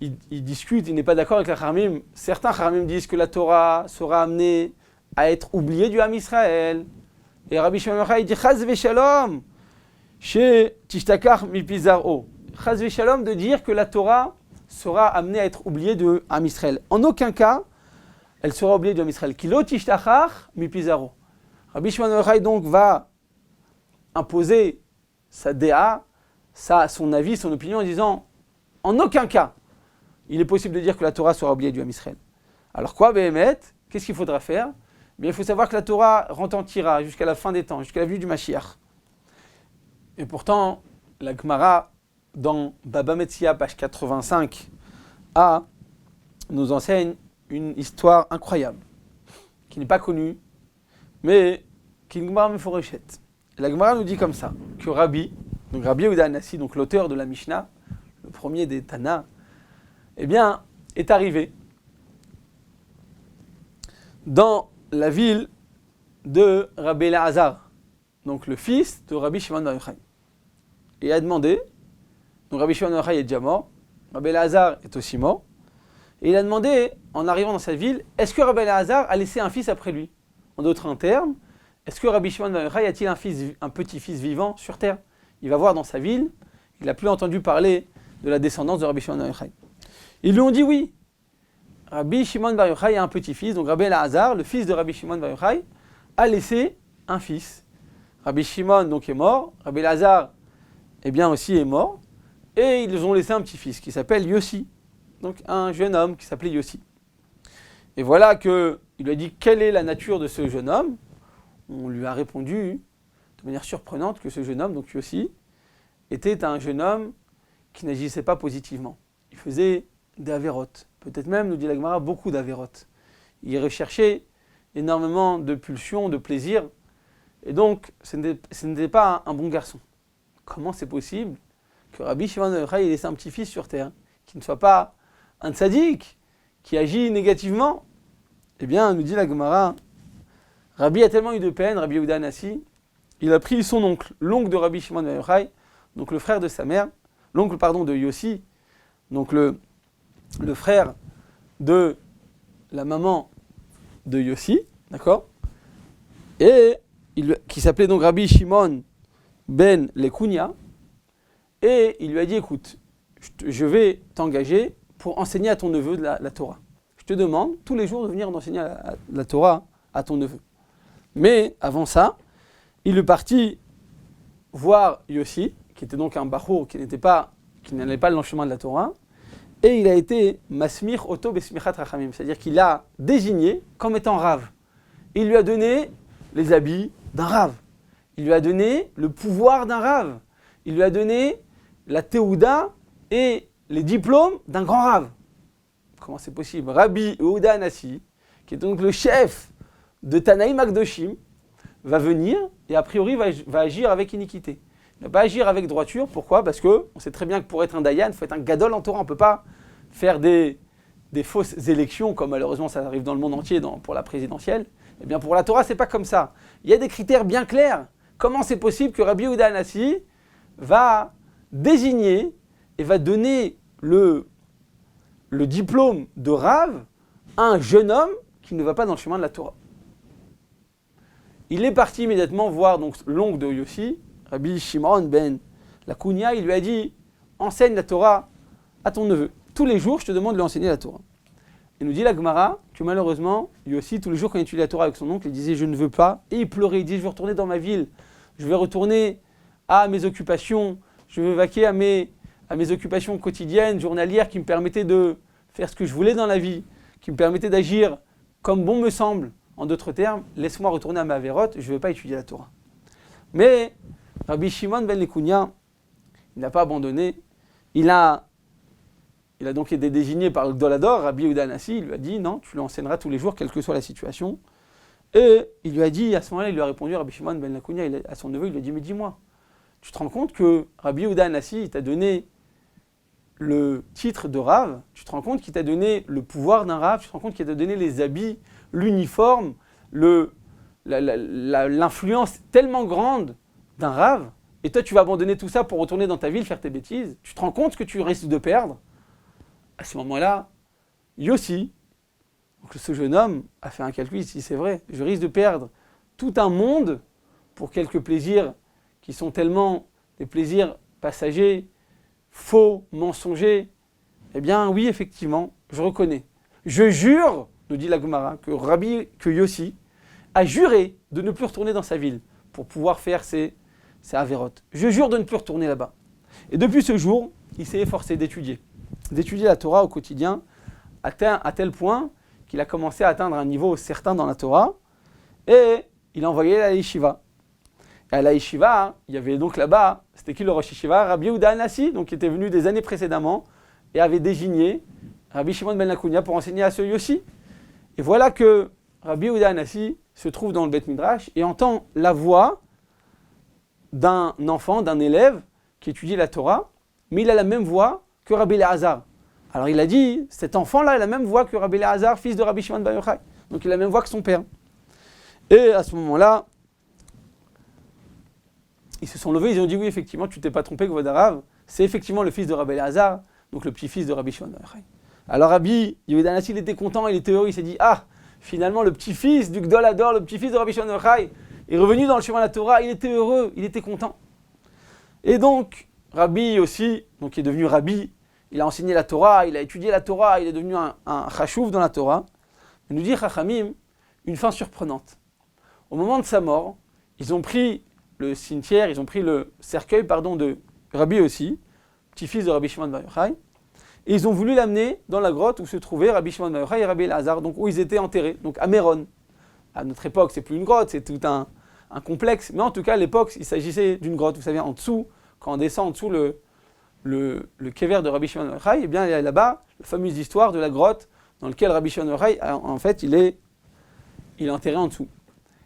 A: il discute, il n'est pas d'accord avec les Chachamim. Certains Chachamim disent que la Torah sera amenée à être oubliée du Ham Israël. Et Rabbi Shimon Bar Yochai dit Chaz v'shalom chez Tishtakar mipizaro. Chaz v'shalom de dire que la Torah sera amenée à être oubliée du Ham Israël. En aucun cas, elle sera oubliée du Ham Israël. Kilo Tishtakar mipizaro. Rabbi Shimon Bar Yochai donc va imposer sa déa, son avis, son opinion en disant en aucun cas il est possible de dire que la Torah sera oubliée du Ham Israël. Alors quoi, Béhémet? Qu'est-ce qu'il faudra faire? Bien, il faut savoir que la Torah retentira jusqu'à la fin des temps, jusqu'à la venue du Mashiach. Et pourtant, la Gemara, dans Baba Metzia, page 85a, nous enseigne une histoire incroyable, qui n'est pas connue, mais qui est une Gemara Meforesheth. La Gemara nous dit comme ça, que Rabbi Yehuda Hanassi, donc l'auteur de la Mishnah, le premier des Tana, eh bien, est arrivé dans la ville de Rabbi Elazar, donc le fils de Rabbi Shimon Bar Yochai. Et il a demandé, donc Rabbi Shimon Bar Yochai est déjà mort, Rabbi Elazar est aussi mort, et il a demandé, en arrivant dans cette ville, est-ce que Rabbi Elazar a laissé un fils après lui? En d'autres termes, est-ce que Rabbi Shimon Bar Yochai a-t-il un petit-fils vivant sur terre? Il va voir dans sa ville, il n'a plus entendu parler de la descendance de Rabbi Shimon Bar Yochai. Ils lui ont dit oui. Rabbi Shimon Bar Yochai a un petit-fils, donc Rabbi Elazar, le fils de Rabbi Shimon Bar Yochai, a laissé un fils. Rabbi Shimon donc est mort, Rabbi Elazar eh bien aussi est mort, et ils ont laissé un petit-fils qui s'appelle Yossi, donc un jeune homme qui s'appelait Yossi. Et voilà qu'il lui a dit quelle est la nature de ce jeune homme. On lui a répondu de manière surprenante que ce jeune homme, donc Yossi, était un jeune homme qui n'agissait pas positivement. Il faisait des avérotes, peut-être même, nous dit la Gemara, beaucoup d'avérotes. Il recherchait énormément de pulsions, de plaisirs, et donc ce n'était pas un bon garçon. Comment c'est possible que Rabbi Shimon Bar Yochai ait laissé un petit-fils sur terre, qui ne soit pas un tzaddik, qui agit négativement? Eh bien, nous dit la Gemara, Rabbi a tellement eu de peine, Rabbi Yehuda Hanassi, il a pris son oncle, l'oncle de Rabbi Shimon Bar Yochai, donc le frère de sa mère, l'oncle de Yossi, donc le frère de la maman de Yossi, d'accord, et qui s'appelait donc Rabbi Shimon ben Lekounia, et il lui a dit écoute, je vais t'engager pour enseigner à ton neveu de la Torah. Je te demande tous les jours de venir enseigner la Torah à ton neveu. Mais avant ça, il est parti voir Yossi, qui était donc un bachour qui n'allait pas dans le chemin de la Torah, et il a été masmir oto besmichat rachamim, c'est-à-dire qu'il a désigné comme étant rave. Et il lui a donné les habits d'un rave. Il lui a donné le pouvoir d'un rave. Il lui a donné la théouda et les diplômes d'un grand rave. Comment c'est possible? Rabbi Yehuda Hanassi, qui est donc le chef de Tanaïm Akdoshim, va venir et a priori va agir avec iniquité. Il ne va pas agir avec droiture. Pourquoi? Parce qu'on sait très bien que pour être un Dayan, il faut être un gadol en Torah. On ne peut pas faire des fausses élections, comme malheureusement ça arrive dans le monde entier pour la présidentielle. Eh bien pour la Torah, ce n'est pas comme ça. Il y a des critères bien clairs. Comment c'est possible que Rabbi Yehuda Hanassi va désigner et va donner le diplôme de Rav à un jeune homme qui ne va pas dans le chemin de la Torah? Il est parti immédiatement voir donc l'oncle de Yossi, Rabbi Shimon ben Lakunia. Il lui a dit, enseigne la Torah à ton neveu. Tous les jours, je te demande de lui enseigner la Torah. Et nous dit la Gemara que malheureusement, Yossi, tous les jours quand il étudiait la Torah avec son oncle, il disait, je ne veux pas. Et il pleurait, il dit, je veux retourner dans ma ville, je vais retourner à mes occupations, je veux vaquer à mes occupations quotidiennes, journalières, qui me permettaient de faire ce que je voulais dans la vie, qui me permettaient d'agir comme bon me semble. En d'autres termes, laisse-moi retourner à ma vérote, je ne veux pas étudier la Torah. Mais Rabbi Shimon ben Lakunia, il n'a pas abandonné. Il a donc été désigné par le Gdolador, Rabbi Yehuda Hanassi. Il lui a dit, non, tu l'enseigneras tous les jours, quelle que soit la situation. Et il lui a dit, à ce moment-là, il lui a répondu, Rabbi Shimon ben Lakunia, à son neveu, il lui a dit, mais dis-moi, tu te rends compte que Rabbi Yehuda Hanassi t'a donné le titre de Rav, tu te rends compte qu'il t'a donné le pouvoir d'un Rav, tu te rends compte qu'il t'a donné les habits, l'uniforme, l'influence tellement grande d'un Rav, et toi tu vas abandonner tout ça pour retourner dans ta ville faire tes bêtises, tu te rends compte que tu risques de perdre. À ce moment-là, Yossi, donc ce jeune homme, a fait un calcul, il dit c'est vrai, je risque de perdre tout un monde pour quelques plaisirs qui sont tellement des plaisirs passagers, faux, mensongers. Eh bien oui, effectivement, je reconnais. Je jure, nous dit la Gemara, que Yossi a juré de ne plus retourner dans sa ville pour pouvoir faire ses avérotes. Je jure de ne plus retourner là-bas. Et depuis ce jour, il s'est efforcé d'étudier la Torah au quotidien, à tel point qu'il a commencé à atteindre un niveau certain dans la Torah, et il a envoyé à la yeshiva. Et à la yeshiva, il y avait donc là-bas, c'était qui le Rosh Yeshiva? Rabbi Yehuda Hanassi, donc qui était venu des années précédemment, et avait désigné Rabbi Shimon ben Lakunia pour enseigner à ce Yossi. Et voilà que Rabbi Yehuda Hanassi se trouve dans le Beth Midrash et entend la voix d'un enfant, d'un élève qui étudie la Torah, mais il a la même voix que Rabbi Elazar. Alors il a dit, cet enfant-là a la même voix que Rabbi Elazar, fils de Rabbi Shimon ben Yochai. Donc il a la même voix que son père. Et à ce moment-là, ils se sont levés, ils ont dit, oui, effectivement, tu t'es pas trompé, Kvod Harav, c'est effectivement le fils de Rabbi Elazar, donc le petit-fils de Rabbi Shimon ben Yochai. Alors Rabbi Yehuda Hanassi, il était content, il était heureux, il s'est dit, ah, finalement, le petit-fils du Gdol Hador, le petit-fils de Rabbi Shimon ben Yochai, est revenu dans le chemin de la Torah, il était heureux, il était content. Et donc, Rabbi aussi, donc qui est devenu Rabbi, il a enseigné la Torah, il a étudié la Torah, il est devenu un chashuv dans la Torah. Il nous dit, Chachamim, une fin surprenante. Au moment de sa mort, ils ont pris le cimetière, ils ont pris le cercueil, de Rabbi aussi, petit-fils de Rabbi Shimon ben Yochai, et ils ont voulu l'amener dans la grotte où se trouvaient Rabbi Shimon ben Yochai et Rabbi Elazar, donc où ils étaient enterrés, donc à Méron. À notre époque, c'est plus une grotte, c'est tout un complexe, mais en tout cas, à l'époque, il s'agissait d'une grotte, vous savez, en dessous, quand on descend en dessous le kever de Rabbi Shimon ben Yochai, eh bien, il y a là-bas la fameuse histoire de la grotte dans laquelle Rabbi Shimon ben Yochai, en fait, il est enterré en dessous.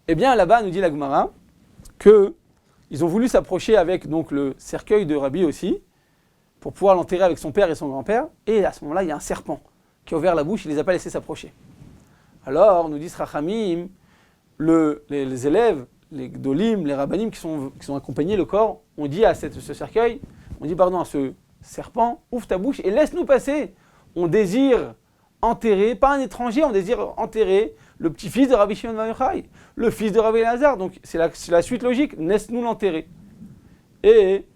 A: Eh bien, là-bas, nous dit la Gemara, qu'ils ont voulu s'approcher avec donc, le cercueil de Rabbi aussi, pour pouvoir l'enterrer avec son père et son grand-père, et à ce moment-là, il y a un serpent qui a ouvert la bouche, il ne les a pas laissés s'approcher. Alors, nous disent Rachamim, les élèves, les Gdolim, les Rabbanim qui sont accompagnés le corps, on dit à ce cercueil, on dit pardon à ce serpent, ouvre ta bouche et laisse-nous passer. On désire enterrer, pas un étranger, on désire enterrer le petit-fils de Rabbi Shimon ben Yochai, le fils de Rabbi Elazar. Donc c'est la suite logique, laisse-nous l'enterrer. Et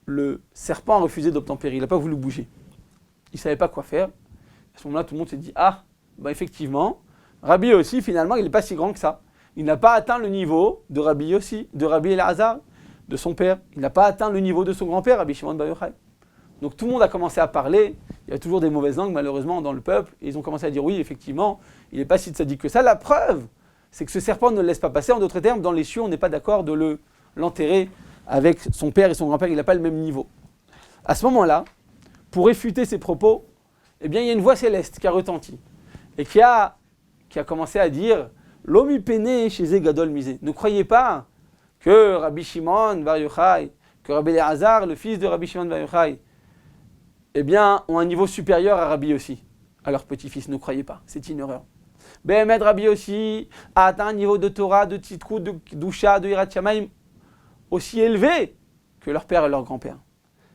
A: le serpent a refusé d'obtempérer, il n'a pas voulu bouger. Il ne savait pas quoi faire. À ce moment-là, tout le monde s'est dit, ah, bah effectivement, Rabbi aussi, finalement, il n'est pas si grand que ça. Il n'a pas atteint le niveau de Rabbi aussi, de Rabbi Elazar, de son père. Il n'a pas atteint le niveau de son grand-père, Rabbi Shimon ben Yochai. Donc tout le monde a commencé à parler. Il y a toujours des mauvaises langues, malheureusement, dans le peuple. Et ils ont commencé à dire, oui, effectivement, il n'est pas si tzaddik que ça. La preuve, c'est que ce serpent ne le laisse pas passer. En d'autres termes, dans les cieux, on n'est pas d'accord de l'enterrer avec son père et son grand-père, il n'a pas le même niveau. À ce moment-là, pour réfuter ces propos, eh bien, il y a une voix céleste qui a retenti et qui a commencé à dire « L'homme péné chez Gadol misé ». Ne croyez pas que Rabbi Shimon Bar Yochai, que Rabbi Elazar, le fils de Rabbi Shimon Bar Yochai, eh bien, ont un niveau supérieur à Rabbi Yossi, à leur petit-fils. Ne croyez pas, c'est une erreur. Behemet Rabbi Yossi a atteint un niveau de Torah, de Tzidkut, de Kedusha, de Yirat Shamayim aussi élevé que leur père et leur grand-père.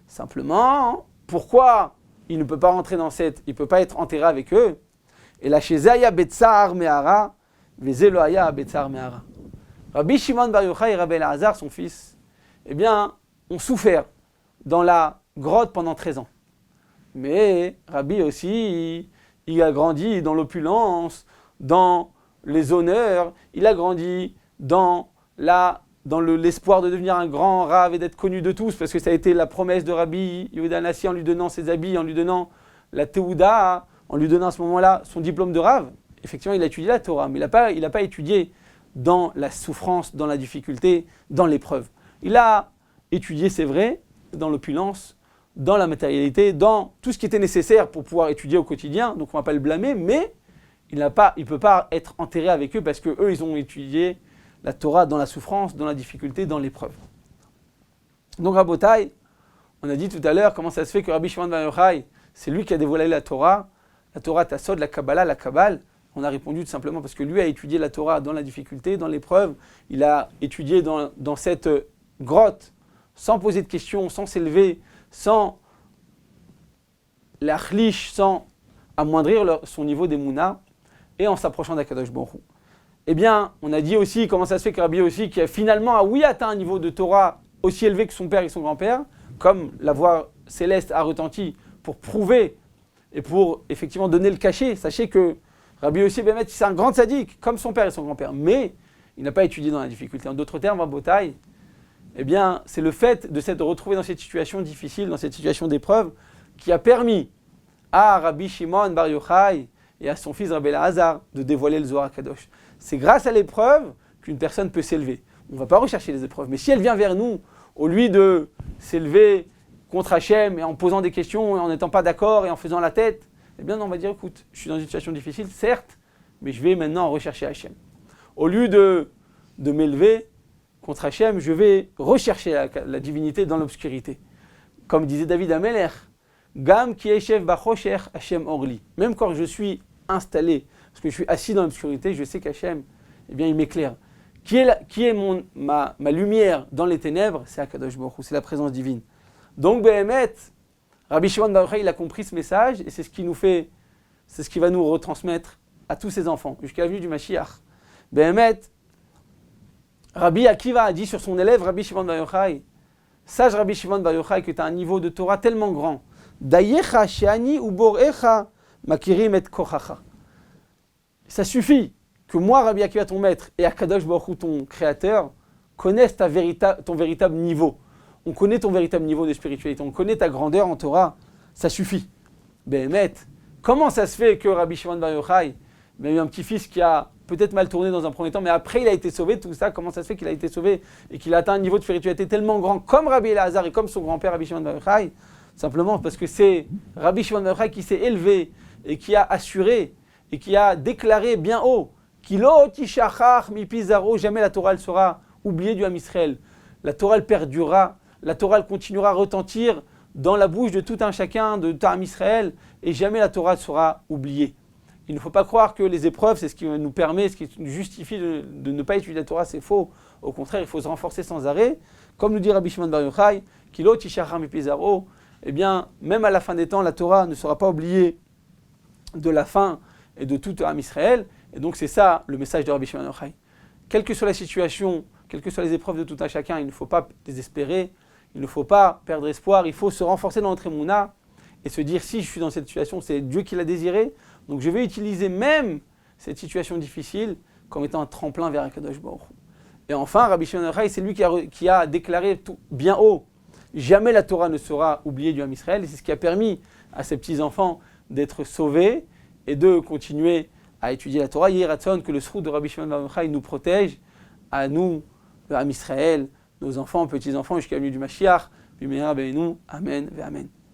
A: Simplement, pourquoi il ne peut pas rentrer dans il ne peut pas être enterré avec eux? Et là, chez Zaya Betsar Mehara, Vezeloaya Betsar Mehara. Rabbi Shimon Bar Yochai et Rabbi Elazar, son fils, eh bien, ont souffert dans la grotte pendant 13 ans. Mais Rabbi aussi, il a grandi dans l'opulence, dans les honneurs, il a grandi dans l'espoir de devenir un grand rave et d'être connu de tous, parce que ça a été la promesse de Rabbi Yehuda Hanassi en lui donnant ses habits, en lui donnant la Teuda, en lui donnant à ce moment-là son diplôme de rave. Effectivement, il a étudié la Torah, mais il n'a pas étudié dans la souffrance, dans la difficulté, dans l'épreuve. Il a étudié, c'est vrai, dans l'opulence, dans la matérialité, dans tout ce qui était nécessaire pour pouvoir étudier au quotidien, donc on ne va pas le blâmer, mais il ne peut pas être enterré avec eux parce qu'eux, ils ont étudié la Torah dans la souffrance, dans la difficulté, dans l'épreuve. Donc Rabotai, on a dit tout à l'heure comment ça se fait que Rabbi Shimon Bar Yochai, c'est lui qui a dévoilé la Torah Tassod, la Kabbalah, la Kabbale. On a répondu tout simplement parce que lui a étudié la Torah dans la difficulté, dans l'épreuve. Il a étudié dans cette grotte, sans poser de questions, sans s'élever, sans l'achlish, sans amoindrir son niveau d'Emouna, et en s'approchant d'Akadosh Baruch Hu. Eh bien, on a dit aussi comment ça se fait que Rabbi aussi, qui a finalement atteint un niveau de Torah aussi élevé que son père et son grand-père, comme la voix céleste a retenti pour prouver et pour effectivement donner le cachet. Sachez que Rabbi Yossi Bémet, c'est un grand sadique, comme son père et son grand-père, mais il n'a pas étudié dans la difficulté. En d'autres termes, Rabotai, eh bien, c'est le fait de s'être retrouvé dans cette situation difficile, dans cette situation d'épreuve, qui a permis à Rabbi Shimon Bar Yochai et à son fils Rabbi Elazar de dévoiler le Zohar Kadosh. C'est grâce à l'épreuve qu'une personne peut s'élever. On ne va pas rechercher les épreuves, mais si elle vient vers nous, au lieu de s'élever contre Hachem et en posant des questions et en n'étant pas d'accord et en faisant la tête, eh bien, on va dire, écoute, je suis dans une situation difficile, certes, mais je vais maintenant rechercher Hachem. Au lieu de m'élever contre Hachem, je vais rechercher la divinité dans l'obscurité. Comme disait David Ameler, Gam ki eshev bachosher Hachem orli. Même quand je suis installé, parce que je suis assis dans l'obscurité, je sais qu'Hachem, eh bien, il m'éclaire. Qui est ma lumière dans les ténèbres? C'est Akadosh Baruch Hu, c'est la présence divine. Donc, Behemet, Rabbi Shimon Bar Yochai, il a compris ce message et c'est ce qui va nous retransmettre à tous ses enfants, jusqu'à la venue du Mashiach. Behemet, Rabbi Akiva a dit sur son élève, Rabbi Shimon Bar Yochai, sage Rabbi Shimon Bar Yochai que tu as un niveau de Torah tellement grand. Dayecha sheani uborecha makirim et kochacha. Ça suffit que moi, Rabbi Akiva, ton maître, et Akadosh Baruch Hu, ton créateur, connaissent ton véritable niveau. On connaît ton véritable niveau de spiritualité, on connaît ta grandeur en Torah, ça suffit. Behemet, comment ça se fait que Rabbi Shimon Bar Yochai, il a eu un petit-fils qui a peut-être mal tourné dans un premier temps, mais après il a été sauvé, tout ça, comment ça se fait qu'il a été sauvé et qu'il a atteint un niveau de spiritualité tellement grand, comme Rabbi Elazar et comme son grand-père Rabbi Shimon Bar Yochai? Simplement parce que c'est Rabbi Shimon Bar Yochai qui s'est élevé et qui a assuré et qui a déclaré bien haut Kilo tishachach mi pizaro, jamais la Torah elle sera oubliée du Ham Israël. La Torah elle perdurera, la Torah elle continuera à retentir dans la bouche de tout un chacun, de tout un Ham Israël, et jamais la Torah sera oubliée. Il ne faut pas croire que les épreuves, c'est ce qui nous permet, ce qui nous justifie de ne pas étudier la Torah, c'est faux. Au contraire, il faut se renforcer sans arrêt. Comme nous dit Rabbi Shimon Bar Yochai, Kilo tishachach mi pizaro, eh bien, même à la fin des temps, la Torah ne sera pas oubliée de la fin et de tout Ham Israël. Et donc c'est ça le message de Rabbi Shimon Bar Yochai. Quelle que soit la situation, quelles que soient les épreuves de tout un chacun, il ne faut pas désespérer, il ne faut pas perdre espoir, il faut se renforcer dans notre émouna et se dire si je suis dans cette situation, c'est Dieu qui l'a désiré, donc je vais utiliser même cette situation difficile comme étant un tremplin vers Akadosh Baruch Hu. Et enfin, Rabbi Shimon Bar Yochai, c'est lui qui a déclaré tout, bien haut, jamais la Torah ne sera oubliée du Ham Israël, et c'est ce qui a permis à ses petits-enfants d'être sauvés et de continuer à étudier la Torah. Yiratzon, que le srout de Rabbi Shimon Bar Yochai nous protège, à nous, le Ham Israël, nos enfants, petits-enfants, jusqu'à la venue du Mashiach. Bimera Beinu, Amen, ve Amen.